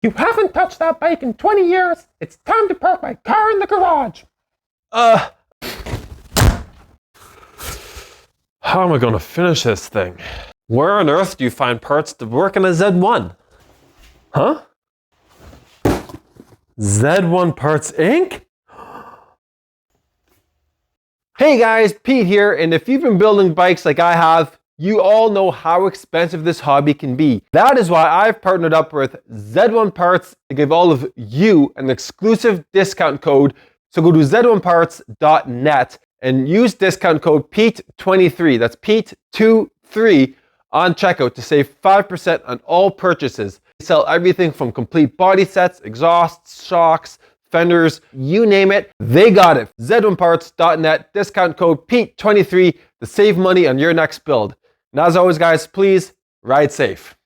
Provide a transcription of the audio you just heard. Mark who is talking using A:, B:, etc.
A: You haven't touched that bike in 20 years. It's time to park my car in the garage.
B: How am I going to finish this thing? Where on earth do you find parts to work on a Z1? Huh? Z1 Parts Inc? Hey guys, Pete here, and if you've been building bikes like I have, you all know how expensive this hobby can be. That is why I've partnered up with Z1 Parts to give all of you an exclusive discount code. So go to z1parts.net and use discount code pt23, that's pt23 on checkout to save 5% on all purchases. They sell everything from complete body sets, exhausts, shocks, fenders, you name it, they got it. z1parts.net, discount code pt23 to save money on your next build. And as always guys, please ride safe.